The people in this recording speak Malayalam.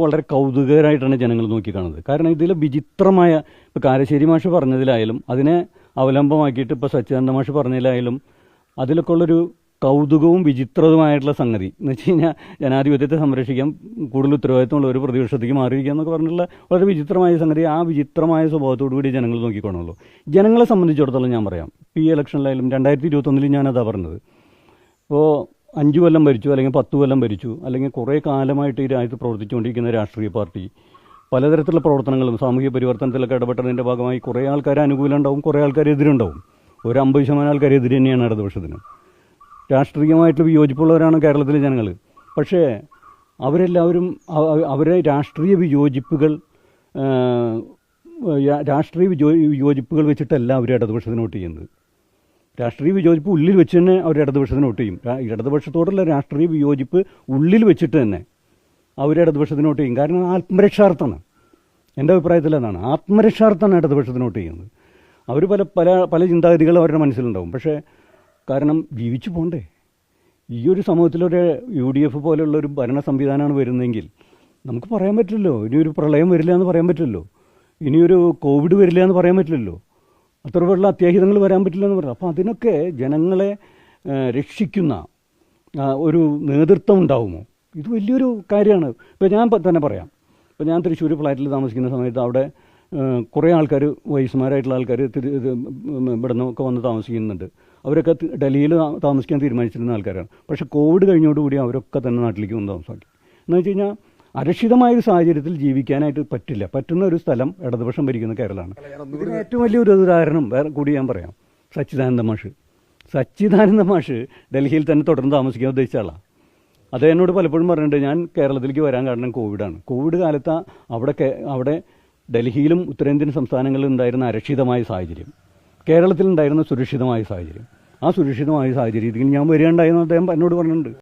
വളരെ കൗതുകകരമായിട്ടാണ് ജനങ്ങൾ നോക്കിക്കാണുന്നത്. കാരണം ഇതിൽ വിചിത്രമായ, ഇപ്പോൾ കാരശ്ശേരി മാഷ് പറഞ്ഞതിലായാലും അതിനെ അവലംബമാക്കിയിട്ട് ഇപ്പോൾ സച്ചിദാനന്ദ മാഷ് പറഞ്ഞതിലായാലും അതിലൊക്കെ ഉള്ളൊരു കൗതുകവും വിചിത്രവുമായിട്ടുള്ള സംഗതി എന്ന് വെച്ച് കഴിഞ്ഞാൽ ജനാധിപത്യത്തെ സംരക്ഷിക്കാൻ കൂടുതൽ ഉത്തരവാദിത്തമുള്ള ഒരു പ്രതിപക്ഷത്തേക്ക് മാറിയിരിക്കുക എന്നൊക്കെ പറഞ്ഞിട്ടുള്ള വളരെ വിചിത്രമായ സംഗതി. ആ വിചിത്രമായ സ്വഭാവത്തോടു കൂടി ജനങ്ങൾ നോക്കിക്കോണുള്ളൂ. ജനങ്ങളെ സംബന്ധിച്ചിടത്തോളം ഞാൻ പറയാം, ഈ ഇലക്ഷനിലായാലും 2021 ഞാനതാ പറഞ്ഞത്. ഇപ്പോൾ 5 കൊല്ലം ഭരിച്ചു, അല്ലെങ്കിൽ 10 കൊല്ലം ഭരിച്ചു, അല്ലെങ്കിൽ കുറേ കാലമായിട്ട് ഈ രാജ്യത്ത് പ്രവർത്തിച്ചുകൊണ്ടിരിക്കുന്ന രാഷ്ട്രീയ പാർട്ടി പലതരത്തിലുള്ള പ്രവർത്തനങ്ങളും സാമൂഹിക പരിവർത്തനത്തിലൊക്കെ ഇടപെട്ടതിൻ്റെ ഭാഗമായി കുറേ ആൾക്കാർ അനുകൂലം ഉണ്ടാവും, കുറേ ആൾക്കാർ എതിരുണ്ടാവും. ഒരു 50% ആൾക്കാർ എതിര് തന്നെയാണ് ഇടതുപക്ഷത്തിന്. രാഷ്ട്രീയമായിട്ട് വിയോജിപ്പുള്ളവരാണ് കേരളത്തിലെ ജനങ്ങൾ. പക്ഷേ അവരെല്ലാവരും അവരെ രാഷ്ട്രീയ വിയോജിപ്പുകൾ വെച്ചിട്ടല്ല അവർ ഇടതുപക്ഷത്തിന് വോട്ട് ചെയ്യുന്നത്. രാഷ്ട്രീയ വിയോജിപ്പ് ഉള്ളിൽ വെച്ച് തന്നെ അവർ ഇടതുപക്ഷത്തിന് വോട്ട് ചെയ്യും. ഇടതുപക്ഷത്തോടുള്ള രാഷ്ട്രീയ വിയോജിപ്പ് ഉള്ളിൽ വെച്ചിട്ട് തന്നെ അവർ ഇടതുപക്ഷത്തിന് വോട്ട് ചെയ്യും. കാരണം ആത്മരക്ഷാർത്ഥമാണ്. എൻ്റെ അഭിപ്രായത്തിൽ അതാണ്. ആത്മരക്ഷാർത്ഥമാണ് ഇടതുപക്ഷത്തിന് വോട്ട് ചെയ്യുന്നത്. അവർ പല ചിന്താഗതികൾ അവരുടെ മനസ്സിലുണ്ടാവും. പക്ഷേ കാരണം ജീവിച്ചു പോകണ്ടേ? ഈ ഒരു സമൂഹത്തിലൊരു UDF പോലെയുള്ളൊരു ഭരണ സംവിധാനമാണ് വരുന്നതെങ്കിൽ നമുക്ക് പറയാൻ പറ്റില്ലല്ലോ ഇനിയൊരു പ്രളയം വരില്ല എന്ന് പറയാൻ പറ്റില്ലല്ലോ, ഇനിയൊരു കോവിഡ് വരില്ല എന്ന് പറയാൻ പറ്റില്ലല്ലോ, അത്തരത്തിലുള്ള അത്യാഹിതങ്ങൾ വരാൻ പറ്റില്ല എന്ന് പറയാം. അപ്പോൾ അതിനൊക്കെ ജനങ്ങളെ രക്ഷിക്കുന്ന ഒരു നേതൃത്വം ഉണ്ടാവുമോ? ഇത് വലിയൊരു കാര്യമാണ്. ഇപ്പോൾ ഞാൻ തന്നെ പറയാം, ഇപ്പോൾ ഞാൻ തൃശ്ശൂർ ഫ്ലാറ്റിൽ താമസിക്കുന്ന സമയത്ത് അവിടെ കുറേ ആൾക്കാർ, വയസ്സുമാരായിട്ടുള്ള ആൾക്കാർ ഇവിടെ നിന്നൊക്കെ വന്ന് താമസിക്കുന്നുണ്ട്. അവരൊക്കെ ഡൽഹിയിൽ താമസിക്കാൻ തീരുമാനിച്ചിരുന്ന ആൾക്കാരാണ്. പക്ഷേ കോവിഡ് കഴിഞ്ഞോടുകൂടി അവരൊക്കെ തന്നെ നാട്ടിലേക്ക് വന്ന് താമസിക്കും. എന്ന് വെച്ച് കഴിഞ്ഞാൽ അരക്ഷിതമായൊരു സാഹചര്യത്തിൽ ജീവിക്കാനായിട്ട് പറ്റുന്ന ഒരു സ്ഥലം ഇടതുപക്ഷം ഭരിക്കുന്ന കേരളമാണ്. ഇതിന് ഏറ്റവും വലിയൊരു ഉദാഹരണം വേറെ കൂടി ഞാൻ പറയാം. സച്ചിദാനന്ദ മാഷ് ഡൽഹിയിൽ തന്നെ തുടർന്ന് താമസിക്കാൻ ഉദ്ദേശിച്ച ആളാണ്. അത് എന്നോട് പലപ്പോഴും പറഞ്ഞിട്ടുണ്ട്, ഞാൻ കേരളത്തിലേക്ക് വരാൻ കാരണം കോവിഡാണ്. കോവിഡ് കാലത്ത് അവിടെ ഡൽഹിയിലും ഉത്തരേന്ത്യൻ സംസ്ഥാനങ്ങളിലും ഉണ്ടായിരുന്ന അരക്ഷിതമായ സാഹചര്യം, കേരളത്തിലുണ്ടായിരുന്ന സുരക്ഷിതമായ സാഹചര്യം, ആ സുരക്ഷിതമായ സാഹചര്യത്തിൽ ഞാൻ വരികയുണ്ടായെന്ന് അദ്ദേഹം എന്നോട് പറഞ്ഞിട്ടുണ്ട്.